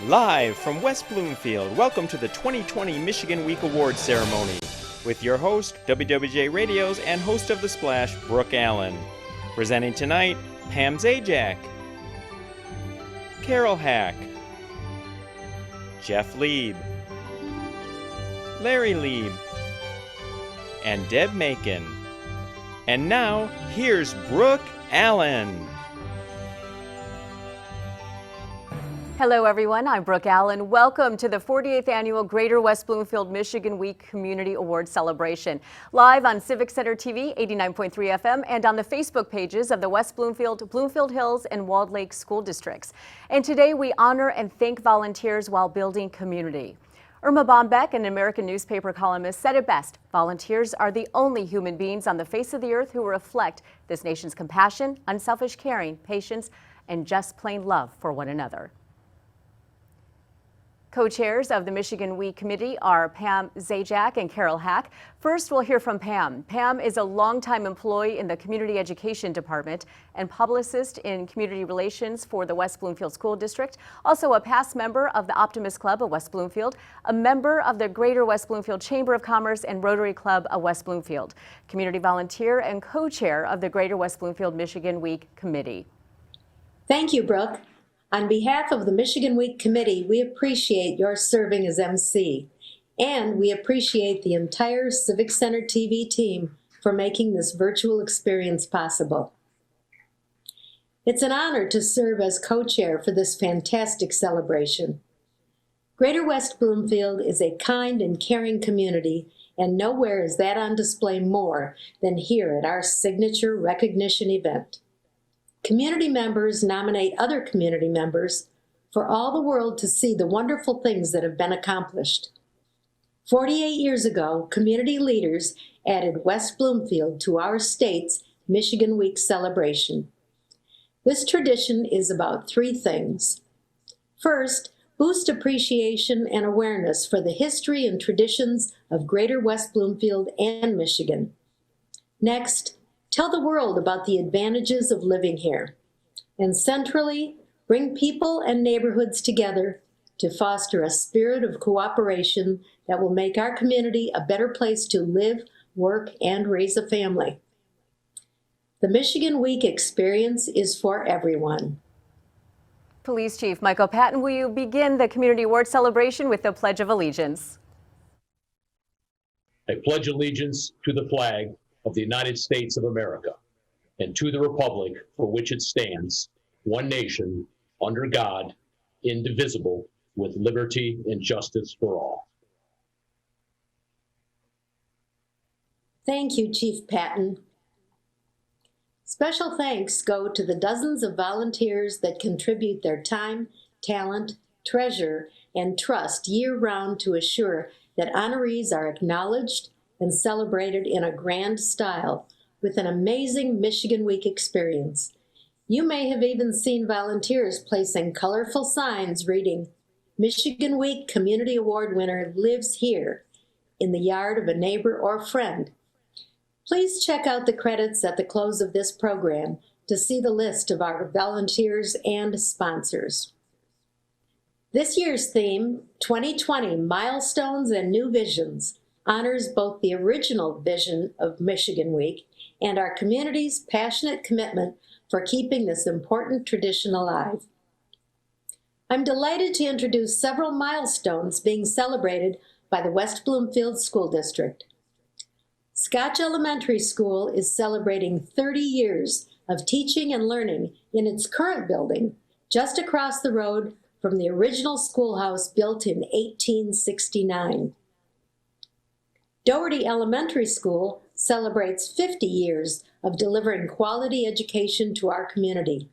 Live from West Bloomfield, welcome to the 2020 Michigan Week Awards Ceremony with your host, WWJ Radio's and host of The Splash, Brooke Allen. Presenting tonight, Pam Zajac, Carol Hack, Jeff Lieb, Larry Lieb, and Deb Macon. And now, here's Brooke Allen. Hello everyone, I'm Brooke Allen. Welcome to the 48th Annual Greater West Bloomfield Michigan Week Community Awards Celebration. Live on Civic Center TV, 89.3 FM, and on the Facebook pages of the West Bloomfield, Bloomfield Hills, and Walled Lake School Districts. And today we honor and thank volunteers while building community. Irma Bombeck, an American newspaper columnist, said it best: volunteers are the only human beings on the face of the earth who reflect this nation's compassion, unselfish caring, patience, and just plain love for one another. Co-chairs of the Michigan Week Committee are Pam Zajac and Carol Hack. First, we'll hear from Pam. Pam is a longtime employee in the Community Education Department and publicist in community relations for the West Bloomfield School District. Also a past member of the Optimist Club of West Bloomfield, a member of the Greater West Bloomfield Chamber of Commerce and Rotary Club of West Bloomfield, community volunteer and co-chair of the Greater West Bloomfield Michigan Week Committee. Thank you, Brooke. On behalf of the Michigan Week Committee, we appreciate your serving as MC, and we appreciate the entire Civic Center TV team for making this virtual experience possible. It's an honor to serve as co-chair for this fantastic celebration. Greater West Bloomfield is a kind and caring community, and nowhere is that on display more than here at our signature recognition event. Community members nominate other community members for all the world to see the wonderful things that have been accomplished. 48 years ago, community leaders added West Bloomfield to our state's Michigan Week celebration. This tradition is about three things. First, boost appreciation and awareness for the history and traditions of Greater West Bloomfield and Michigan. Next, tell the world about the advantages of living here. And centrally, bring people and neighborhoods together to foster a spirit of cooperation that will make our community a better place to live, work, and raise a family. The Michigan Week experience is for everyone. Police Chief Michael Patton, will you begin the Community Award celebration with the Pledge of Allegiance? I pledge allegiance to the flag of the United States of America, and to the republic for which it stands, one nation, under God, indivisible, with liberty and justice for all. Thank you, Chief Patton. Special thanks go to the dozens of volunteers that contribute their time, talent, treasure, and trust year-round to assure that honorees are acknowledged and celebrated in a grand style with an amazing Michigan Week experience. You may have even seen volunteers placing colorful signs reading, "Michigan Week Community Award winner lives here," in the yard of a neighbor or friend. Please check out the credits at the close of this program to see the list of our volunteers and sponsors. This year's theme, 2020 Milestones and New Visions, honors both the original vision of Michigan Week and our community's passionate commitment for keeping this important tradition alive. I'm delighted to introduce several milestones being celebrated by the West Bloomfield School District. Scotch Elementary School is celebrating 30 years of teaching and learning in its current building just across the road from the original schoolhouse built in 1869. Doherty Elementary School celebrates 50 years of delivering quality education to our community.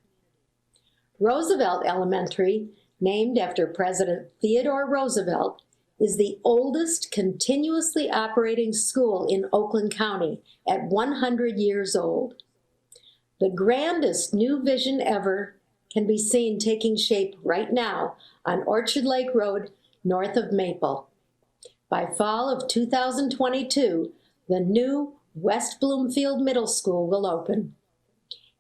Roosevelt Elementary, named after President Theodore Roosevelt, is the oldest continuously operating school in Oakland County at 100 years old. The grandest new vision ever can be seen taking shape right now on Orchard Lake Road, north of Maple. By fall of 2022, the new West Bloomfield Middle School will open.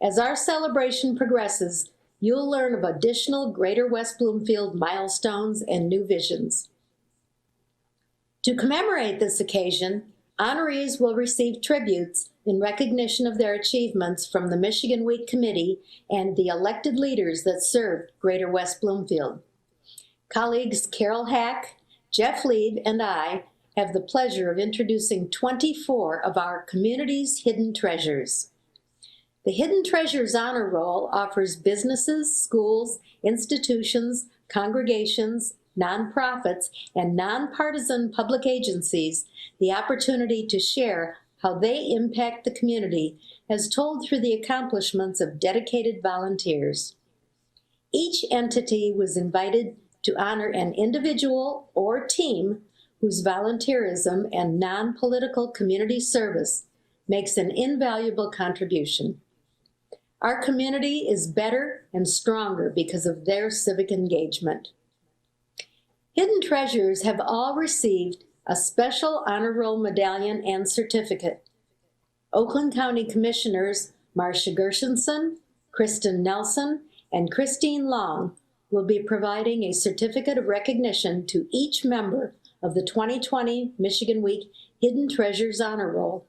As our celebration progresses, You'll learn of additional Greater West Bloomfield milestones and new visions. To commemorate this occasion, honorees will receive tributes in recognition of their achievements from the Michigan Week Committee and the elected leaders that served Greater West Bloomfield. Colleagues Carol Hack, Jeff Lieb, and I have the pleasure of introducing 24 of our community's hidden treasures. The Hidden Treasures Honor Roll offers businesses, schools, institutions, congregations, nonprofits, and nonpartisan public agencies the opportunity to share how they impact the community as told through the accomplishments of dedicated volunteers. Each entity was invited to honor an individual or team whose volunteerism and non-political community service makes an invaluable contribution. Our community is better and stronger because of their civic engagement. Hidden Treasures have all received a special honor roll medallion and certificate. Oakland County Commissioners Marcia Gershenson, Kristen Nelson, and Christine Long will be providing a certificate of recognition to each member of the 2020 Michigan Week Hidden Treasures Honor Roll.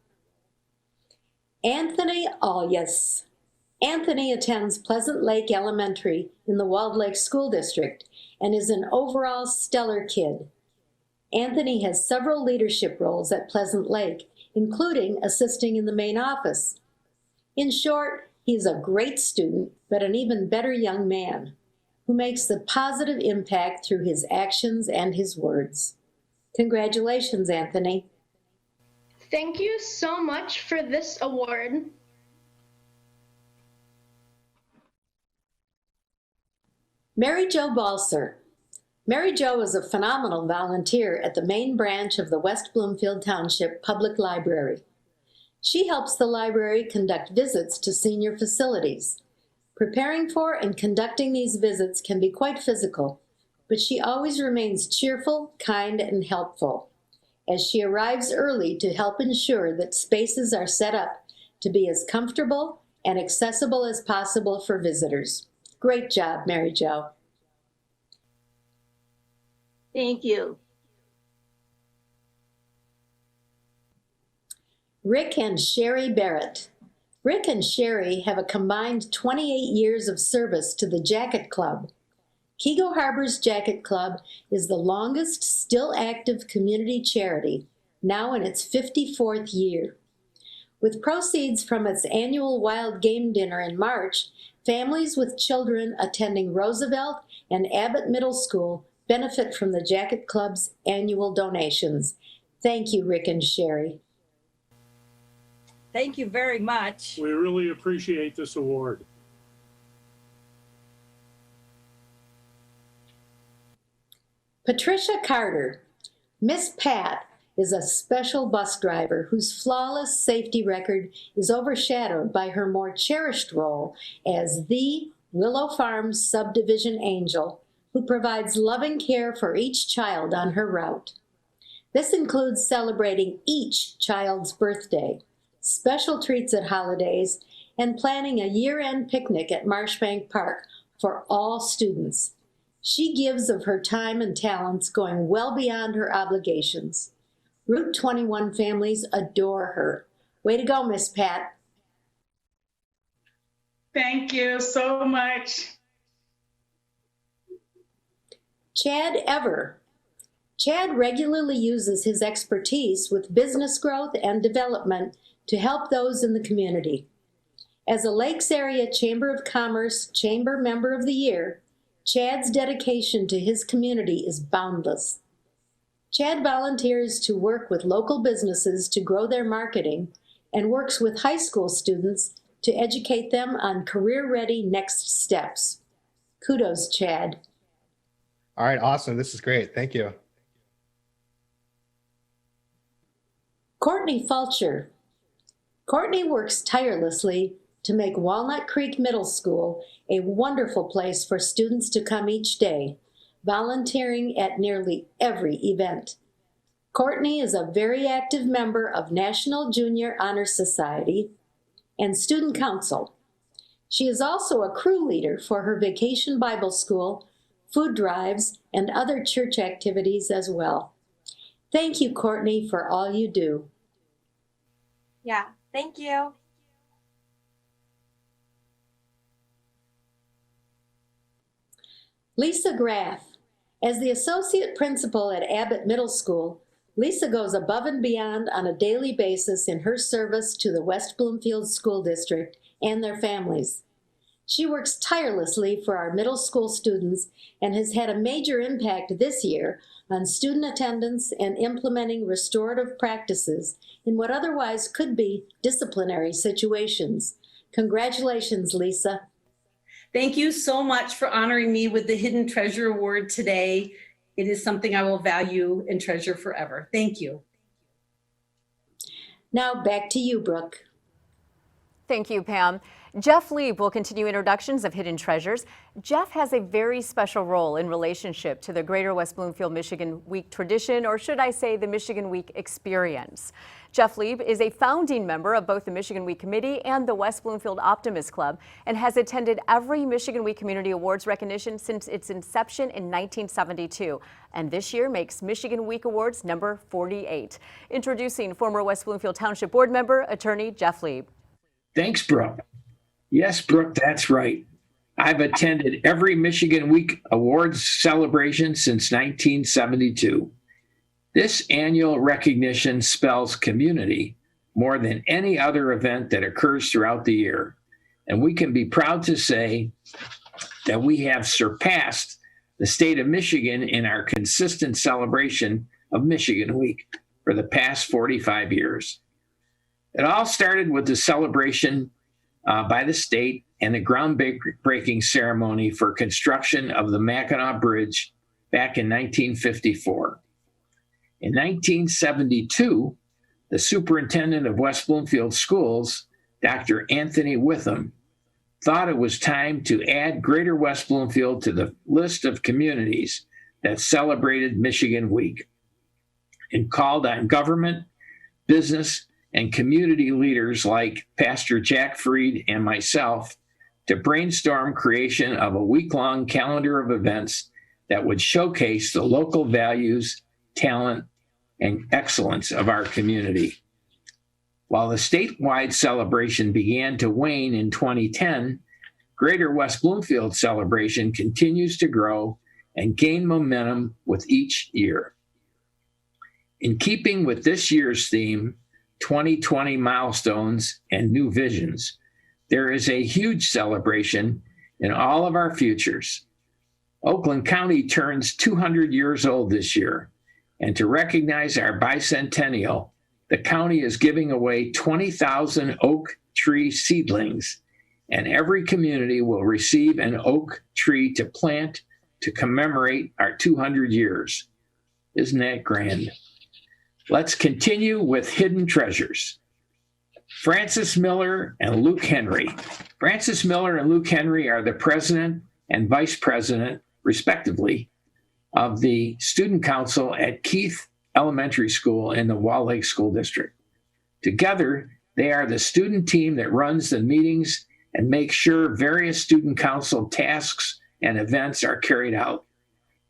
Anthony Alyas. Anthony attends Pleasant Lake Elementary in the Walled Lake School District and is an overall stellar kid. Anthony has several leadership roles at Pleasant Lake, including assisting in the main office. In short, he's a great student, but an even better young man who makes a positive impact through his actions and his words. Congratulations, Anthony. Thank you so much for this award. Mary Jo Balser. Mary Jo is a phenomenal volunteer at the main branch of the West Bloomfield Township Public Library. She helps the library conduct visits to senior facilities. Preparing for and conducting these visits can be quite physical, but she always remains cheerful, kind, and helpful, as she arrives early to help ensure that spaces are set up to be as comfortable and accessible as possible for visitors. Great job, Mary Jo. Thank you. Rick and Sherry Barrett. Rick and Sherry have a combined 28 years of service to the Jacket Club. Kego Harbor's Jacket Club is the longest still active community charity, now in its 54th year. With proceeds from its annual wild game dinner in March, families with children attending Roosevelt and Abbott Middle School benefit from the Jacket Club's annual donations. Thank you, Rick and Sherry. Thank you very much. We really appreciate this award. Patricia Carter. Miss Pat is a special bus driver whose flawless safety record is overshadowed by her more cherished role as the Willow Farms subdivision angel who provides loving care for each child on her route. This includes celebrating each child's birthday, special treats at holidays, and planning a year-end picnic at Marshbank Park for all students. She gives of her time and talents, going well beyond her obligations. Route 21 families adore her. Way to go, Miss Pat. Thank you so much. Chad Ever. Chad regularly uses his expertise with business growth and development to help those in the community. As a Lakes Area Chamber of Commerce Chamber Member of the Year, Chad's dedication to his community is boundless. Chad volunteers to work with local businesses to grow their marketing and works with high school students to educate them on career-ready next steps. Kudos, Chad. All right, awesome. This is great. Thank you. Courtney Fulcher. Courtney works tirelessly to make Walnut Creek Middle School a wonderful place for students to come each day, volunteering at nearly every event. Courtney is a very active member of National Junior Honor Society and Student Council. She is also a crew leader for her Vacation Bible School, food drives, and other church activities as well. Thank you, Courtney, for all you do. Yeah, thank you. Lisa Graff. As the associate principal at Abbott Middle School, Lisa goes above and beyond on a daily basis in her service to the West Bloomfield School District and their families. She works tirelessly for our middle school students and has had a major impact this year on student attendance and implementing restorative practices in what otherwise could be disciplinary situations. Congratulations, Lisa. Thank you so much for honoring me with the Hidden Treasure Award today. It is something I will value and treasure forever. Thank you. Now back to you, Brooke. Thank you, Pam. Jeff Lieb will continue introductions of hidden treasures. Jeff has a very special role in relationship to the Greater West Bloomfield Michigan Week tradition, or should I say the Michigan Week experience. Jeff Lieb is a founding member of both the Michigan Week Committee and the West Bloomfield Optimist Club and has attended every Michigan Week Community Awards recognition since its inception in 1972. And this year makes Michigan Week Awards number 48. Introducing former West Bloomfield Township Board member, attorney Jeff Lieb. Thanks, Brooke. Yes, Brooke, that's right. I've attended every Michigan Week Awards celebration since 1972. This annual recognition spells community more than any other event that occurs throughout the year. And we can be proud to say that we have surpassed the state of Michigan in our consistent celebration of Michigan Week for the past 45 years. It all started with the celebration by the state and the groundbreaking ceremony for construction of the Mackinac Bridge back in 1954. In 1972, the superintendent of West Bloomfield Schools, Dr. Anthony Witham, thought it was time to add Greater West Bloomfield to the list of communities that celebrated Michigan Week and called on government, business, and community leaders like Pastor Jack Freed and myself to brainstorm creation of a week-long calendar of events that would showcase the local values, talent, and excellence of our community. While the statewide celebration began to wane in 2010, Greater West Bloomfield celebration continues to grow and gain momentum with each year. In keeping with this year's theme, 2020 milestones and new visions, there is a huge celebration in all of our futures. Oakland County turns 200 years old this year, and to recognize our bicentennial, the county is giving away 20,000 oak tree seedlings, and every community will receive an oak tree to plant to commemorate our 200 years. Isn't that grand? Let's continue with hidden treasures. Francis Miller and Luke Henry. Francis Miller and Luke Henry are the president and vice president, respectively, of the student council at Keith Elementary School in the Wall Lake School District. Together, they are the student team that runs the meetings and makes sure various student council tasks and events are carried out.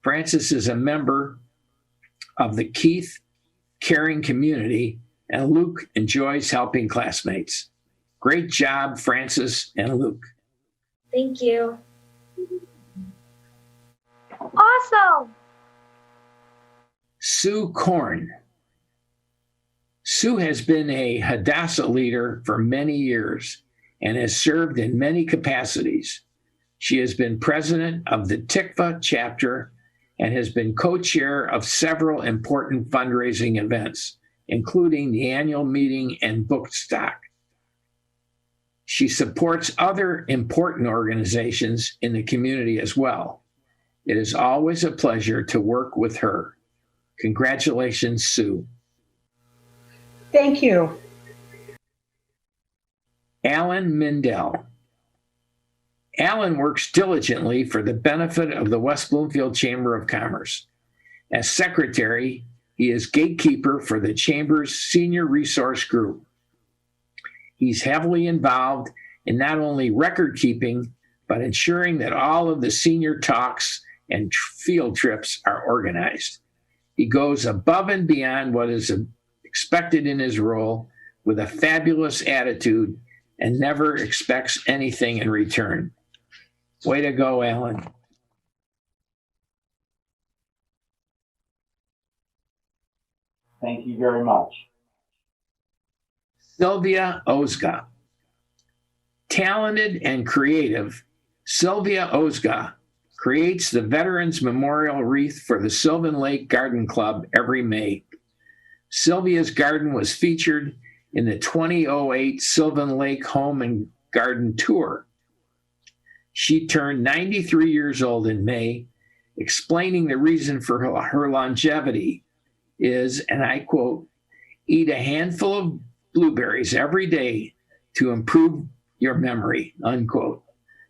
Francis is a member of the Keith caring community, and Luke enjoys helping classmates. Great job, Francis and Luke. Thank you. Awesome. Sue Korn. Sue has been a Hadassah leader for many years and has served in many capacities. She has been president of the Tikva chapter and has been co-chair of several important fundraising events, including the annual meeting and book stock. She supports other important organizations in the community as well. It is always a pleasure to work with her. Congratulations, Sue. Thank you. Alan Mindell. Alan works diligently for the benefit of the West Bloomfield Chamber of Commerce. As secretary, he is gatekeeper for the Chamber's Senior Resource Group. He's heavily involved in not only record keeping, but ensuring that all of the senior talks and field trips are organized. He goes above and beyond what is expected in his role with a fabulous attitude and never expects anything in return. Way to go, Alan. Thank you very much. Sylvia Ozga. Talented and creative, Sylvia Ozga creates the Veterans Memorial Wreath for the Sylvan Lake Garden Club every May. Sylvia's garden was featured in the 2008 Sylvan Lake Home and Garden Tour. She turned 93 years old in May, explaining the reason for her longevity is, and I quote, "Eat a handful of blueberries every day to improve your memory," unquote.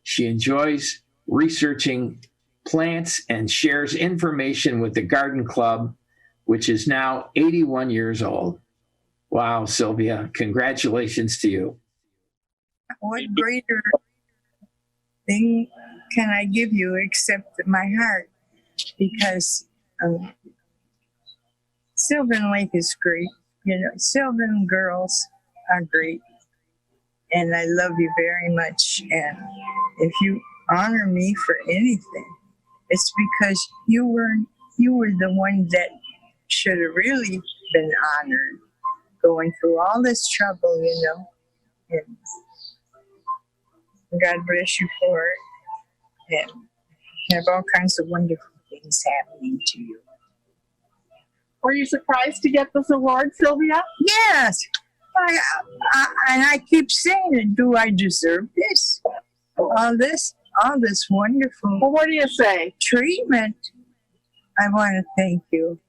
She enjoys researching plants and shares information with the Garden Club, which is now 81 years old. Wow, Sylvia, congratulations to you. What greater thing can I give you except my heart? Because Sylvan Lake is great. You know, Sylvan girls are great. And I love you very much. And if you honor me for anything, it's because you were the one that should have really been honored, going through all this trouble, you know. And God bless you for it. And have all kinds of wonderful things happening to you. Were you surprised to get this award, Sylvia? Yes. And I keep saying it. Do I deserve this? All this wonderful. Well, what do you say? Treatment. I want to thank you.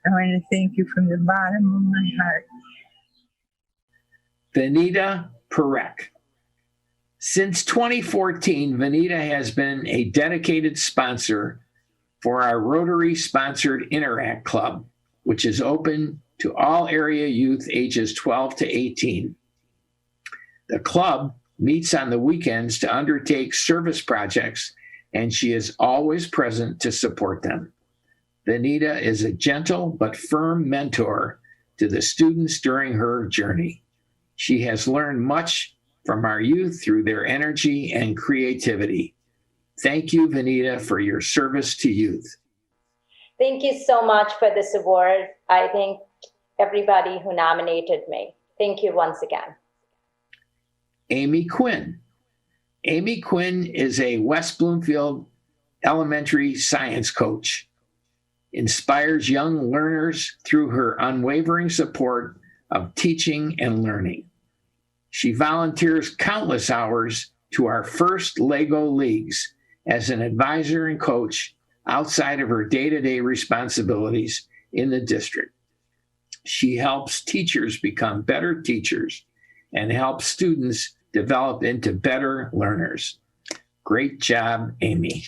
I want to thank you from the bottom of my heart. Vanita Perek. Since 2014, Vanita has been a dedicated sponsor for our Rotary-sponsored Interact Club, which is open to all area youth ages 12 to 18. The club meets on the weekends to undertake service projects, and she is always present to support them. Vanita is a gentle but firm mentor to the students during her journey. She has learned much from our youth through their energy and creativity. Thank you, Vanita, for your service to youth. Thank you so much for this award. I thank everybody who nominated me. Thank you once again. Amy Quinn. Amy Quinn is a West Bloomfield elementary science coach. Inspires young learners through her unwavering support of teaching and learning. She volunteers countless hours to our first LEGO Leagues as an advisor and coach outside of her day-to-day responsibilities in the district. She helps teachers become better teachers and helps students develop into better learners. Great job, Amy.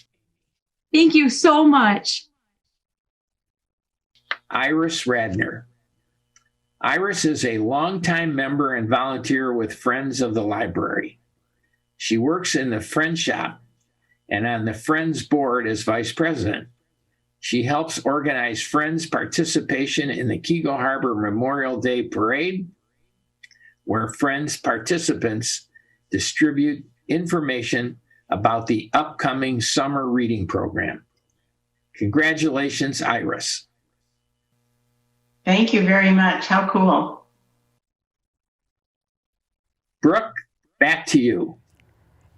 Thank you so much. Iris Radner. Iris is a longtime member and volunteer with Friends of the Library. She works in the Friend Shop and on the Friends Board as vice president. She helps organize Friends participation in the Keego Harbor Memorial Day Parade, where Friends participants distribute information about the upcoming summer reading program. Congratulations, Iris. Thank you very much. How cool. Brooke, back to you.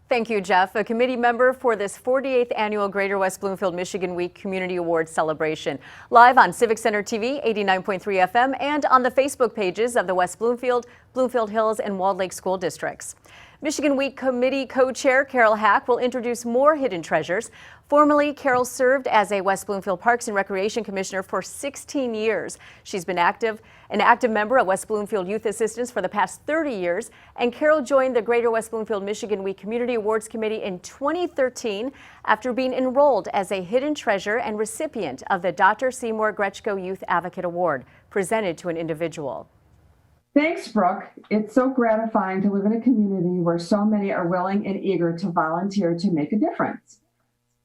Thank you, Jeff. A committee member for this 48th annual Greater West Bloomfield Michigan Week Community Awards celebration. Live on Civic Center TV, 89.3 FM, and on the Facebook pages of the West Bloomfield, Bloomfield Hills, and Walled Lake School Districts. Michigan Week Committee Co-Chair Carol Hack will introduce more hidden treasures. Formerly, Carol served as a West Bloomfield Parks and Recreation Commissioner for 16 years. She's been an active member of West Bloomfield Youth Assistance for the past 30 years, and Carol joined the Greater West Bloomfield Michigan Week Community Awards Committee in 2013 after being enrolled as a hidden treasure and recipient of the Dr. Seymour Gretschko Youth Advocate Award, presented to an individual. Thanks, Brooke. It's so gratifying to live in a community where so many are willing and eager to volunteer to make a difference.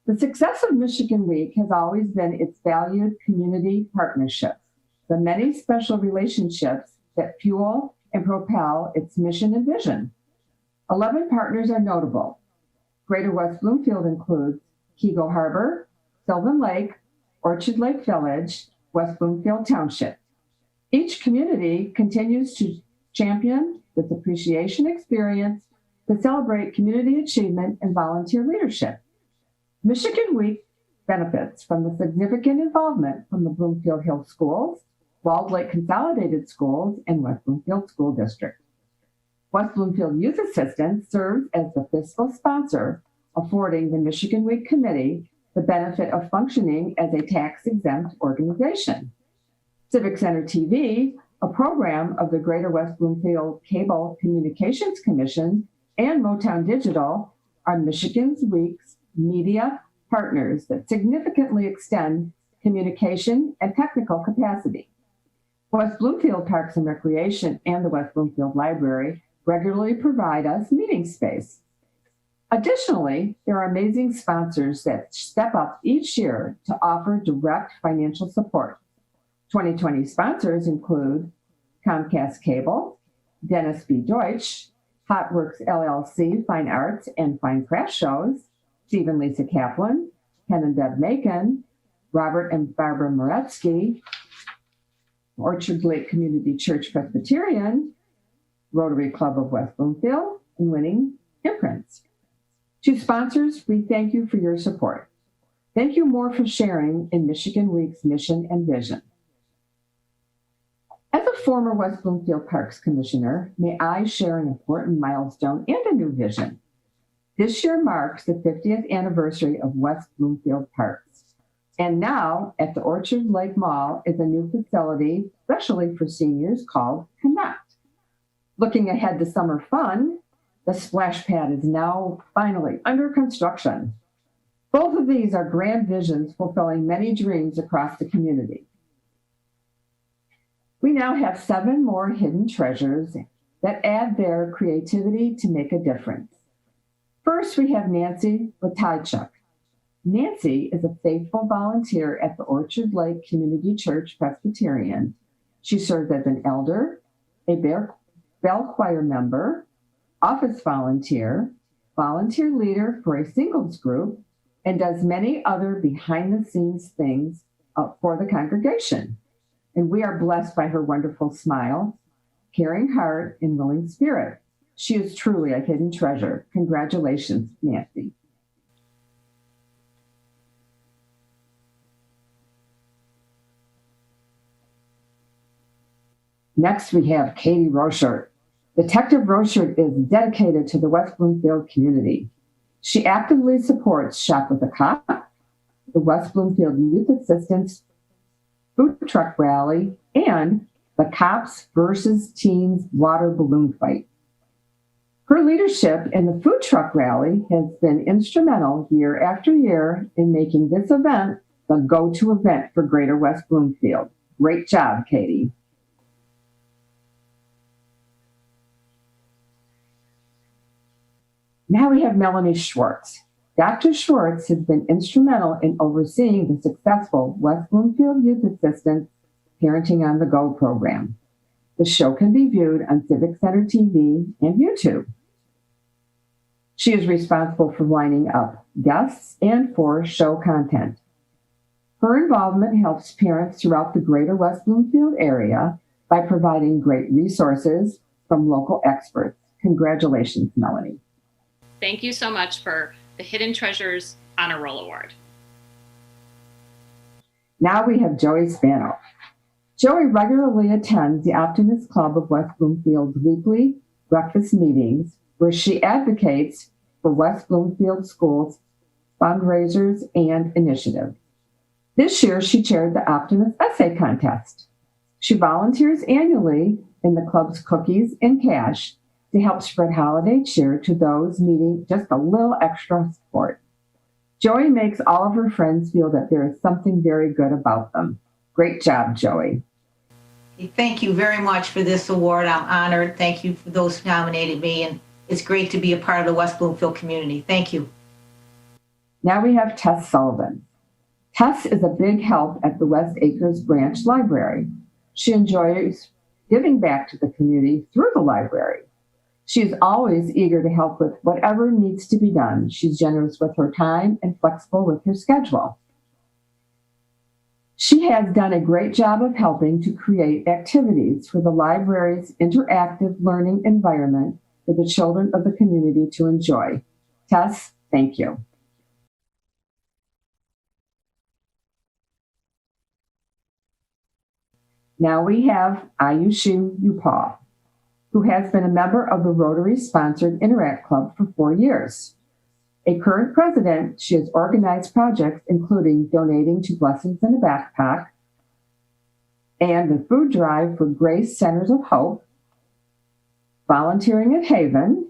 The success of Michigan Week has always been its valued community partnerships, the many special relationships that fuel and propel its mission and vision. 11 partners are notable. Greater West Bloomfield includes Kego Harbor, Sylvan Lake, Orchard Lake Village, West Bloomfield Township. Each community continues to champion this appreciation experience to celebrate community achievement and volunteer leadership. Michigan Week benefits from the significant involvement from the Bloomfield Hills Schools, Walled Lake Consolidated Schools, and West Bloomfield School District. West Bloomfield Youth Assistance serves as the fiscal sponsor, affording the Michigan Week Committee the benefit of functioning as a tax-exempt organization. Civic Center TV, a program of the Greater West Bloomfield Cable Communications Commission and Motown Digital, are Michigan's Week's media partners that significantly extend communication and technical capacity. West Bloomfield Parks and Recreation and the West Bloomfield Library regularly provide us meeting space. Additionally, there are amazing sponsors that step up each year to offer direct financial support. 2020 sponsors include Comcast Cable, Dennis B. Deutsch, Hotworks LLC Fine Arts and Fine Craft Shows, Steve and Lisa Kaplan, Ken and Deb Macon, Robert and Barbara Moretsky, Orchard Lake Community Church Presbyterian, Rotary Club of West Bloomfield, and Winning Imprints. To sponsors, we thank you for your support. Thank you more for sharing in Michigan Week's mission and vision. As a former West Bloomfield Parks Commissioner, may I share an important milestone and a new vision. This year marks the 50th anniversary of West Bloomfield Parks. And now at the Orchard Lake Mall is a new facility, especially for seniors, called Connect. Looking ahead to summer fun, the splash pad is now finally under construction. Both of these are grand visions fulfilling many dreams across the community. We now have 7 more hidden treasures that add their creativity to make a difference. First, we have Nancy Latychuk. Nancy is a faithful volunteer at the Orchard Lake Community Church Presbyterian. She serves as an elder, a bell choir member, office volunteer, volunteer leader for a singles group, and does many other behind-the-scenes things for the congregation. And we are blessed by her wonderful smile, caring heart, and willing spirit. She is truly a hidden treasure. Congratulations, Nancy. Next, we have Katie Rochert. Detective Rochert is dedicated to the West Bloomfield community. She actively supports Shop with a Cop, the West Bloomfield Youth Assistance Food Truck Rally, and the Cops versus Teens Water Balloon Fight. Her leadership in the food truck rally has been instrumental year after year in making this event the go-to event for Greater West Bloomfield. Great job, Katie. Now we have Melanie Schwartz. Dr. Schwartz has been instrumental in overseeing the successful West Bloomfield Youth Assistance Parenting on the Go program. The show can be viewed on Civic Center TV and YouTube. She is responsible for lining up guests and for show content. Her involvement helps parents throughout the Greater West Bloomfield area by providing great resources from local experts. Congratulations, Melanie. Thank you so much for the Hidden Treasures Honor Roll Award. Now we have Joey Spano. Joey regularly attends the Optimist Club of West Bloomfield's weekly breakfast meetings, where she advocates for West Bloomfield Schools fundraisers and initiatives. This year, she chaired the Optimist Essay Contest. She volunteers annually in the club's Cookies and Cash to help spread holiday cheer to those needing just a little extra support. Joey makes all of her friends feel that there is something very good about them. Great job, Joey. Thank you very much for this award. I'm honored. Thank you for those who nominated me, and it's great to be a part of the West Bloomfield community. Thank you. Now we have Tess Sullivan. Tess is a big help at the West Acres Branch Library. She enjoys giving back to the community through the library. She is always eager to help with whatever needs to be done. She's generous with her time and flexible with her schedule. She has done a great job of helping to create activities for the library's interactive learning environment for the children of the community to enjoy. Tess, thank you. Now we have Ayushi Upal, who has been a member of the Rotary-sponsored Interact Club for 4 years. A current president, she has organized projects including donating to Blessings in a Backpack and the food drive for Grace Centers of Hope, volunteering at Haven,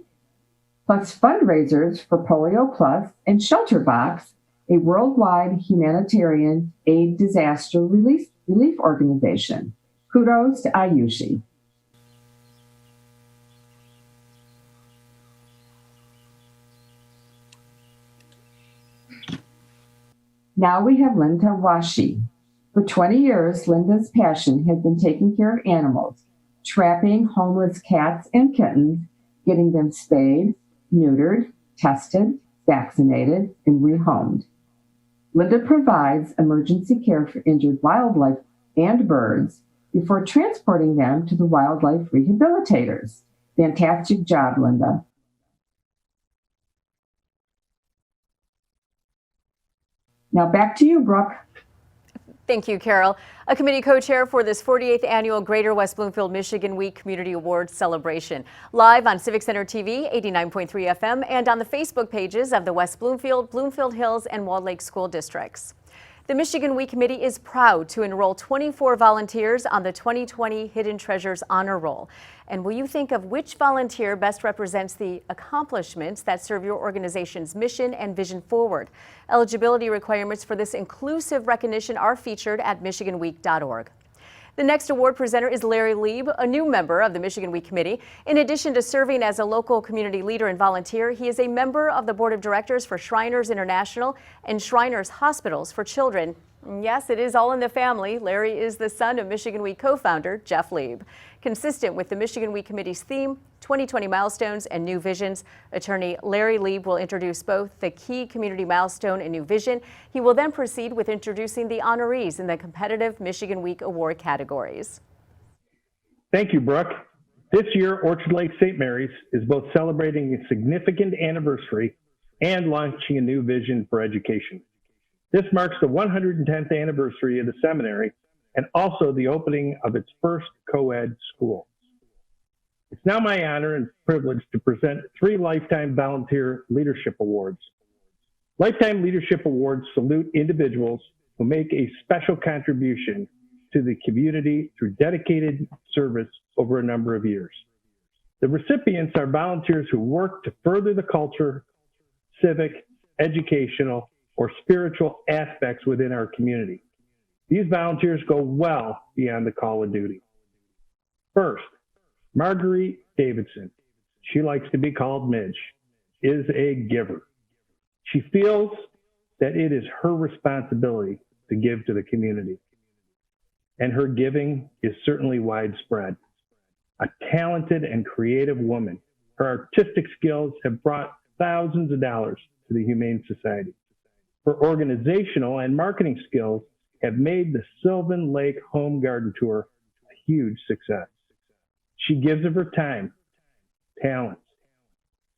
plus fundraisers for Polio Plus and Shelter Box, a worldwide humanitarian aid disaster relief organization. Kudos to Ayushi. Now we have Linda Washi. For 20 years, Linda's passion has been taking care of animals, trapping homeless cats and kittens, getting them spayed, neutered, tested, vaccinated, and rehomed. Linda provides emergency care for injured wildlife and birds before transporting them to the wildlife rehabilitators. Fantastic job, Linda. Now back to you, Brooke. Thank you, Carol. A committee co-chair for this 48th annual Greater West Bloomfield Michigan Week Community Awards celebration. Live on Civic Center TV, 89.3 FM, and on the Facebook pages of the West Bloomfield, Bloomfield Hills, and Walled Lake School Districts. The Michigan Week Committee is proud to enroll 24 volunteers on the 2020 Hidden Treasures Honor Roll. And will you think of which volunteer best represents the accomplishments that serve your organization's mission and vision forward? Eligibility requirements for this inclusive recognition are featured at michiganweek.org. The next award presenter is Larry Lieb, a new member of the Michigan Week Committee. In addition to serving as a local community leader and volunteer, he is a member of the Board of Directors for Shriners International and Shriners Hospitals for Children. Yes, it is all in the family. Larry is the son of Michigan Week co-founder Jeff Lieb. Consistent with the Michigan Week Committee's theme, 2020 milestones and new visions, attorney Larry Lieb will introduce both the key community milestone and new vision. He will then proceed with introducing the honorees in the competitive Michigan Week Award categories. Thank you, Brooke. This year, Orchard Lake St. Mary's is both celebrating a significant anniversary and launching a new vision for education. This marks the 110th anniversary of the seminary and also the opening of its first co-ed school. It's now my honor and privilege to present 3 Lifetime Volunteer Leadership Awards. Lifetime Leadership Awards salute individuals who make a special contribution to the community through dedicated service over a number of years. The recipients are volunteers who work to further the culture, civic, educational, or spiritual aspects within our community. These volunteers go well beyond the call of duty. First, Marguerite Davidson, she likes to be called Midge, is a giver. She feels that it is her responsibility to give to the community. And her giving is certainly widespread. A talented and creative woman, her artistic skills have brought thousands of dollars to the Humane Society. Her organizational and marketing skills have made the Sylvan Lake Home Garden Tour a huge success. She gives of her time, talents,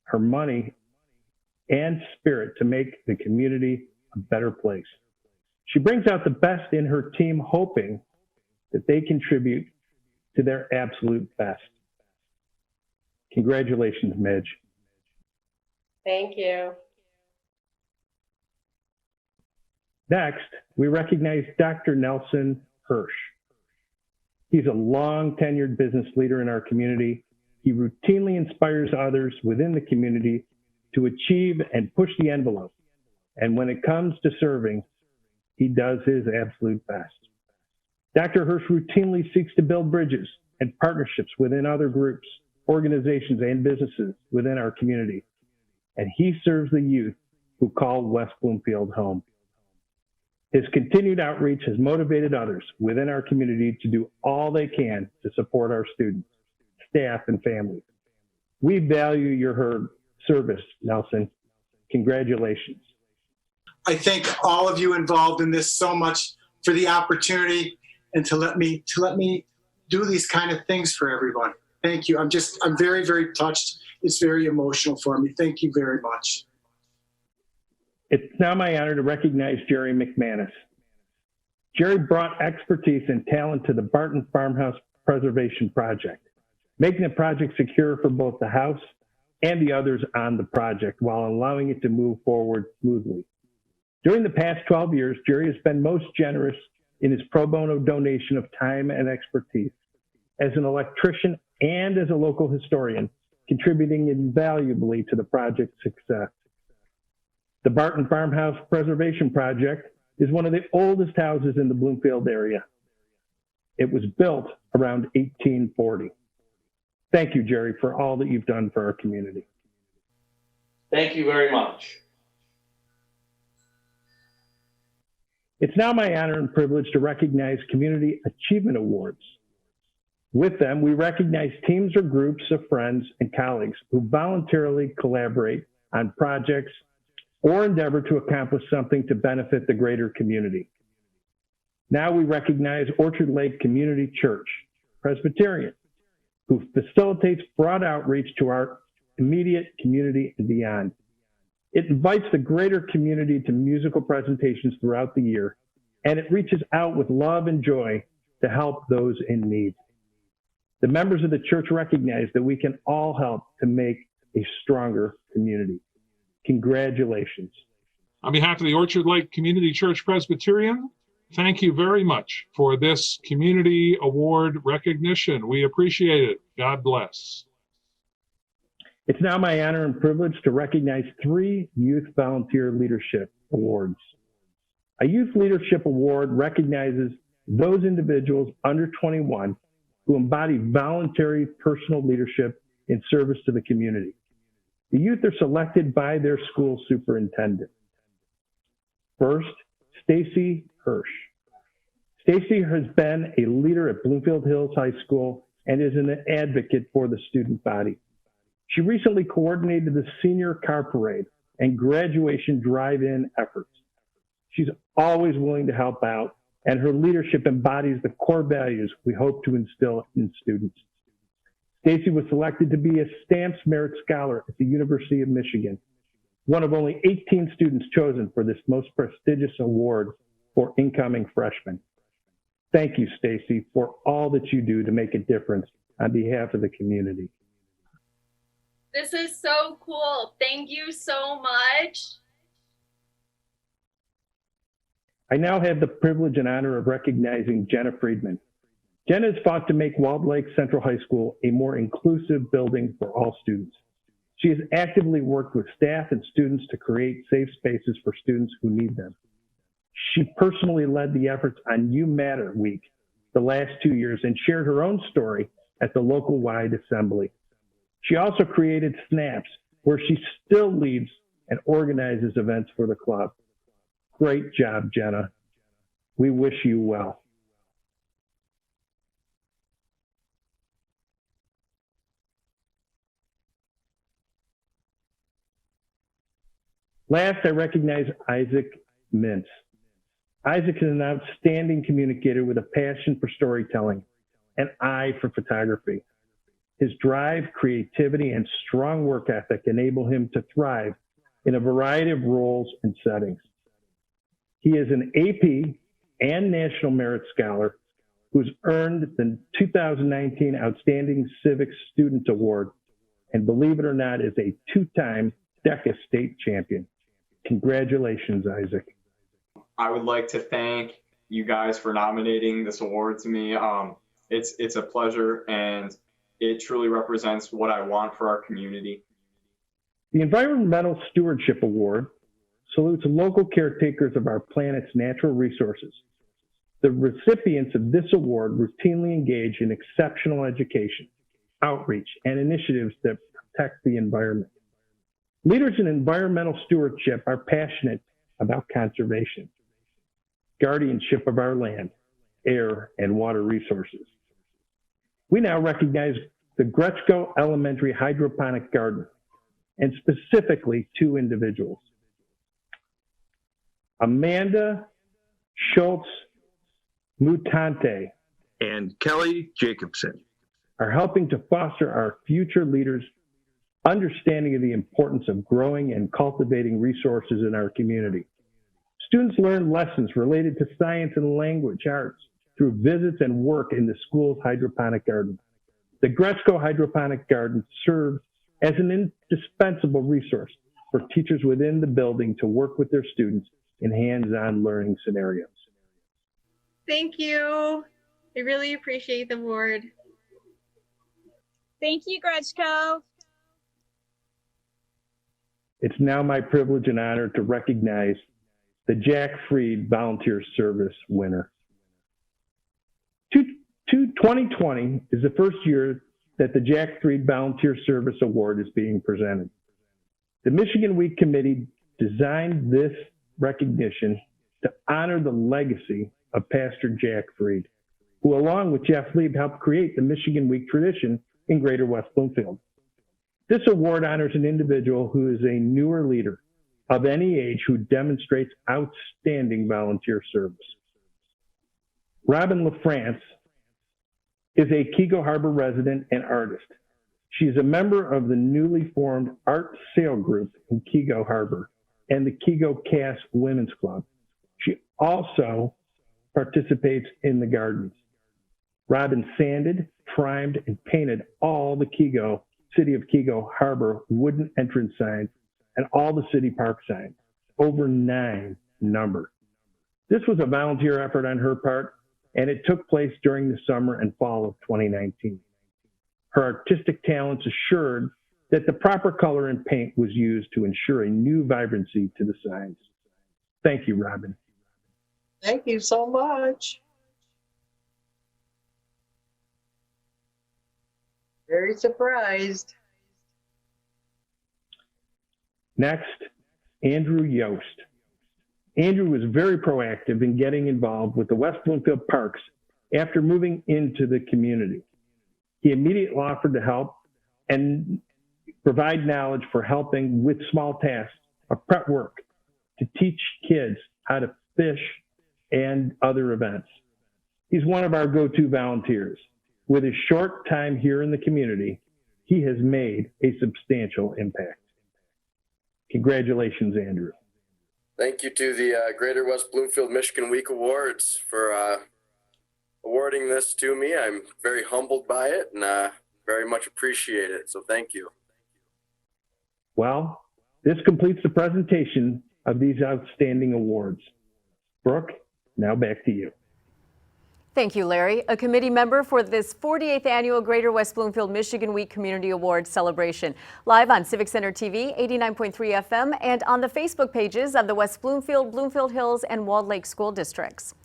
her money, and spirit to make the community a better place. She brings out the best in her team, hoping that they contribute to their absolute best. Congratulations, Midge. Thank you. Next, we recognize Dr. Nelson Hirsch. He's a long tenured business leader in our community. He routinely inspires others within the community to achieve and push the envelope. And when it comes to serving, he does his absolute best. Dr. Hirsch routinely seeks to build bridges and partnerships within other groups, organizations, and businesses within our community. And he serves the youth who call West Bloomfield home. His continued outreach has motivated others within our community to do all they can to support our students, staff, and families. We value your service, Nelson. Congratulations. I thank all of you involved in this so much for the opportunity and to let me do these kind of things for everyone. Thank you. I'm very, very touched. It's very emotional for me. Thank you very much. It's now my honor to recognize Jerry McManus. Jerry brought expertise and talent to the Barton Farmhouse Preservation Project, making the project secure for both the house and the others on the project while allowing it to move forward smoothly. During the past 12 years, Jerry has been most generous in his pro bono donation of time and expertise as an electrician and as a local historian, contributing invaluably to the project's success. The Barton Farmhouse Preservation Project is one of the oldest houses in the Bloomfield area. It was built around 1840. Thank you, Jerry, for all that you've done for our community. Thank you very much. It's now my honor and privilege to recognize Community Achievement Awards. With them, we recognize teams or groups of friends and colleagues who voluntarily collaborate on projects or endeavor to accomplish something to benefit the greater community. Now we recognize Orchard Lake Community Church, Presbyterian, who facilitates broad outreach to our immediate community and beyond. It invites the greater community to musical presentations throughout the year, and it reaches out with love and joy to help those in need. The members of the church recognize that we can all help to make a stronger community. Congratulations. On behalf of the Orchard Lake Community Church Presbyterian, thank you very much for this community award recognition. We appreciate it. God bless. It's now my honor and privilege to recognize 3 Youth Volunteer Leadership Awards. A Youth Leadership Award recognizes those individuals under 21 who embody voluntary personal leadership in service to the community. The youth are selected by their school superintendent. First, Stacy Hirsch. Stacy has been a leader at Bloomfield Hills High School and is an advocate for the student body. She recently coordinated the senior car parade and graduation drive-in efforts. She's always willing to help out, and her leadership embodies the core values we hope to instill in students. Stacy was selected to be a Stamps Merit Scholar at the University of Michigan, one of only 18 students chosen for this most prestigious award for incoming freshmen. Thank you, Stacy, for all that you do to make a difference on behalf of the community. This is so cool. Thank you so much. I now have the privilege and honor of recognizing Jenna Friedman. Jenna has fought to make Walled Lake Central High School a more inclusive building for all students. She has actively worked with staff and students to create safe spaces for students who need them. She personally led the efforts on You Matter Week the last 2 years and shared her own story at the local wide assembly. She also created Snaps, where she still leads and organizes events for the club. Great job, Jenna. We wish you well. Last, I recognize Isaac Mintz. Isaac is an outstanding communicator with a passion for storytelling, an eye for photography. His drive, creativity, and strong work ethic enable him to thrive in a variety of roles and settings. He is an AP and National Merit Scholar who's earned the 2019 Outstanding Civic Student Award, and believe it or not, is a 2-time DECA state champion. Congratulations, Isaac. I would like to thank you guys for nominating this award to me. It's a pleasure, and it truly represents what I want for our community. The Environmental Stewardship Award salutes local caretakers of our planet's natural resources The recipients of this award routinely engage in exceptional education, outreach, and initiatives that protect the environment. Leaders in environmental stewardship are passionate about conservation, guardianship of our land, air, and water resources. We now recognize the Gretschko Elementary Hydroponic Garden, and specifically 2 individuals. Amanda Schultz Mutante and Kelly Jacobson are helping to foster our future leaders' understanding of the importance of growing and cultivating resources in our community. Students learn lessons related to science and language arts through visits and work in the school's hydroponic garden. The Gretschko Hydroponic Garden serves as an indispensable resource for teachers within the building to work with their students in hands-on learning scenarios. Thank you. I really appreciate the award. Thank you, Gretschko. It's now my privilege and honor to recognize the Jack Freed Volunteer Service winner. 2020 is the first year that the Jack Freed Volunteer Service Award is being presented. The Michigan Week Committee designed this recognition to honor the legacy of Pastor Jack Freed, who along with Jeff Lieb helped create the Michigan Week tradition in Greater West Bloomfield. This award honors an individual who is a newer leader of any age who demonstrates outstanding volunteer service. Robin LaFrance is a Keego Harbor resident and artist. She is a member of the newly formed Art Sale Group in Keego Harbor and the Keego Cass Women's Club. She also participates in the gardens. Robin sanded, primed, and painted all the City of Keego Harbor wooden entrance signs and all the city park signs, over 9 number. This was a volunteer effort on her part, and it took place during the summer and fall of 2019. Her artistic talents assured that the proper color and paint was used to ensure a new vibrancy to the signs. Thank you, Robin. Thank you so much. Very surprised. Next, Andrew Yost. Andrew was very proactive in getting involved with the West Bloomfield Parks after moving into the community. He immediately offered to help and provide knowledge for helping with small tasks of prep work to teach kids how to fish and other events. He's one of our go-to volunteers. With his short time here in the community, he has made a substantial impact. Congratulations, Andrew. Thank you to the Greater West Bloomfield Michigan Week Awards for awarding this to me. I'm very humbled by it and very much appreciate it. So thank you. Well, this completes the presentation of these outstanding awards. Brooke, now back to you. Thank you, Larry. A committee member for this 48th annual Greater West Bloomfield Michigan Week Community Awards celebration. Live on Civic Center TV, 89.3 FM, and on the Facebook pages of the West Bloomfield, Bloomfield Hills, and Walled Lake school districts.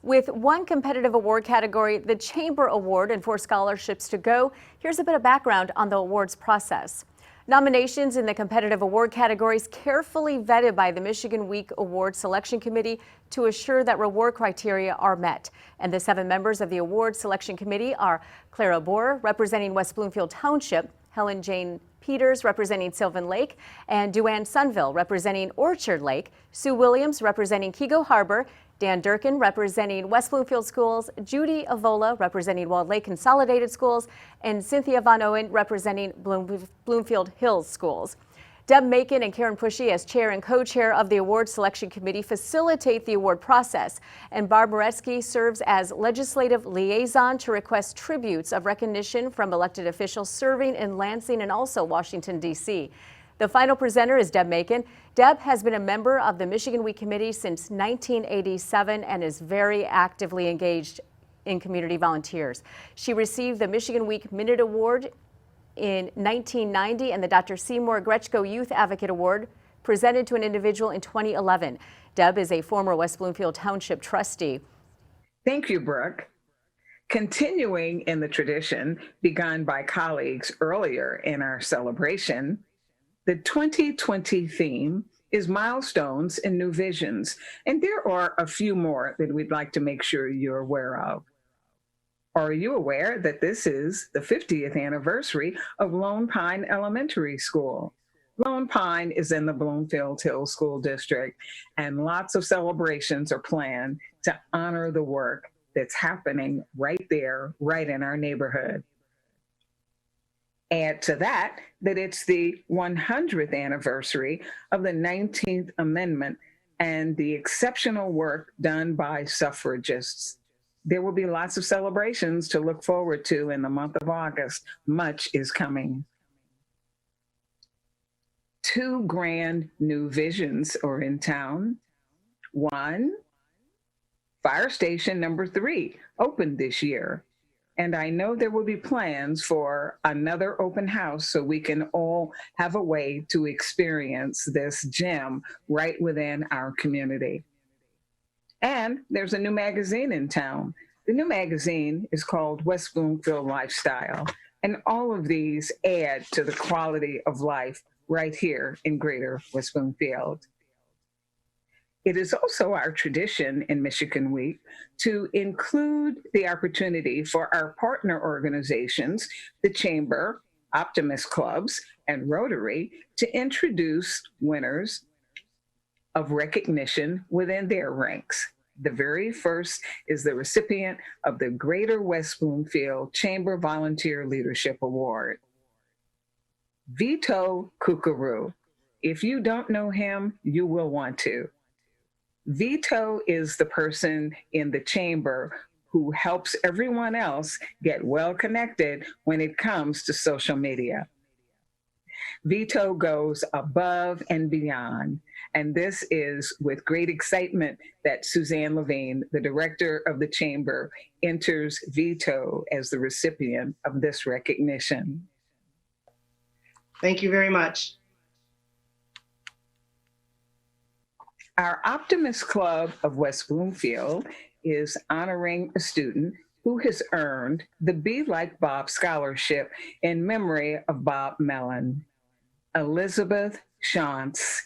With one competitive award category, the Chamber Award, and 4 scholarships to go, here's a bit of background on the awards process. Nominations in the competitive award categories carefully vetted by the Michigan Week Award Selection Committee to assure that reward criteria are met. And the 7 members of the award selection committee are Clara Boer, representing West Bloomfield Township, Helen Jane Peters, representing Sylvan Lake, and Duane Sunville, representing Orchard Lake, Sue Williams, representing Keego Harbor, Dan Durkin, representing West Bloomfield Schools, Judy Avola, representing Walled Lake Consolidated Schools, and Cynthia Von Owen, representing Bloomfield Hills Schools. Deb Macon and Karen Pushy, as chair and co-chair of the award selection committee, facilitate the award process, and Barb Moretsky serves as legislative liaison to request tributes of recognition from elected officials serving in Lansing and also Washington, D.C. The final presenter is Deb Macon. Deb has been a member of the Michigan Week Committee since 1987 and is very actively engaged in community volunteers. She received the Michigan Week Minute Award in 1990 and the Dr. Seymour Gretschko Youth Advocate Award presented to an individual in 2011. Deb is a former West Bloomfield Township trustee. Thank you, Brooke. Continuing in the tradition begun by colleagues earlier in our celebration, the 2020 theme is Milestones and New Visions, and there are a few more that we'd like to make sure you're aware of. Are you aware that this is the 50th anniversary of Lone Pine Elementary School? Lone Pine is in the Bloomfield Hills School District, and lots of celebrations are planned to honor the work that's happening right there, right in our neighborhood. Add to that it's the 100th anniversary of the 19th Amendment and the exceptional work done by suffragists. There will be lots of celebrations to look forward to in the month of August. Much is coming. 2 grand new visions are in town. 1, Fire Station number 3 opened this year. And I know there will be plans for another open house so we can all have a way to experience this gem right within our community. And there's a new magazine in town. The new magazine is called West Bloomfield Lifestyle. And all of these add to the quality of life right here in Greater West Bloomfield. It is also our tradition in Michigan Week to include the opportunity for our partner organizations, the Chamber, Optimist Clubs, and Rotary, to introduce winners of recognition within their ranks. The very first is the recipient of the Greater West Bloomfield Chamber Volunteer Leadership Award. Vito Kukuru. If you don't know him, you will want to. Vito is the person in the chamber who helps everyone else get well connected when it comes to social media. Vito goes above and beyond, and this is with great excitement that Suzanne Levine, the director of the chamber, enters Vito as the recipient of this recognition. Thank you very much. Our Optimist Club of West Bloomfield is honoring a student who has earned the Be Like Bob Scholarship in memory of Bob Mellon, Elizabeth Shantz.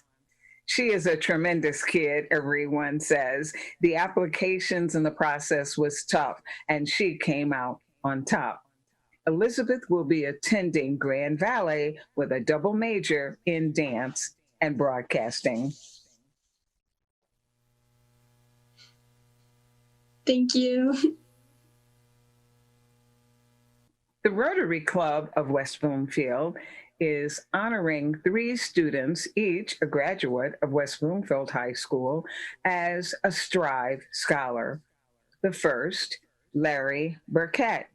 She is a tremendous kid, everyone says. The applications and the process was tough, and she came out on top. Elizabeth will be attending Grand Valley with a double major in dance and broadcasting. Thank you. The Rotary Club of West Bloomfield is honoring 3 students, each a graduate of West Bloomfield High School, as a Strive Scholar. The first, Larry Burkett.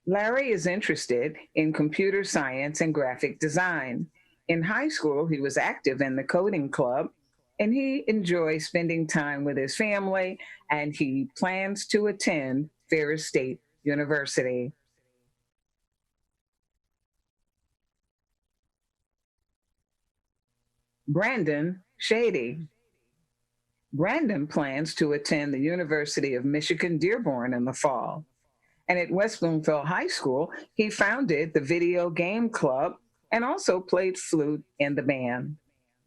Larry is interested in computer science and graphic design. In high school, he was active in the coding club, and he enjoys spending time with his family, and he plans to attend Ferris State University. Brandon Shady. Brandon plans to attend the University of Michigan Dearborn in the fall. And at West Bloomfield High School, he founded the video game club and also played flute in the band.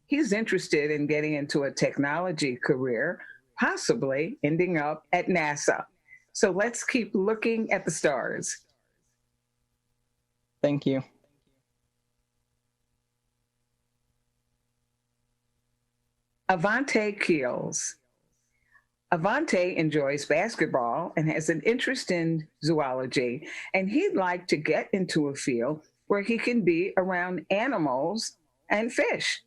He's interested in getting into a technology career, possibly ending up at NASA. So let's keep looking at the stars. Thank you. Avante Keels. Avante enjoys basketball and has an interest in zoology, and he'd like to get into a field where he can be around animals and fish.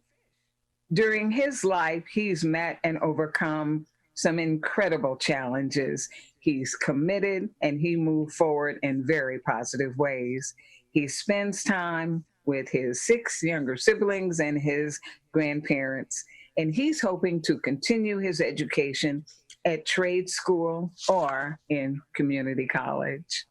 During his life, he's met and overcome some incredible challenges. He's committed and he moved forward in very positive ways. He spends time with his 6 younger siblings and his grandparents, and he's hoping to continue his education at trade school or in community college.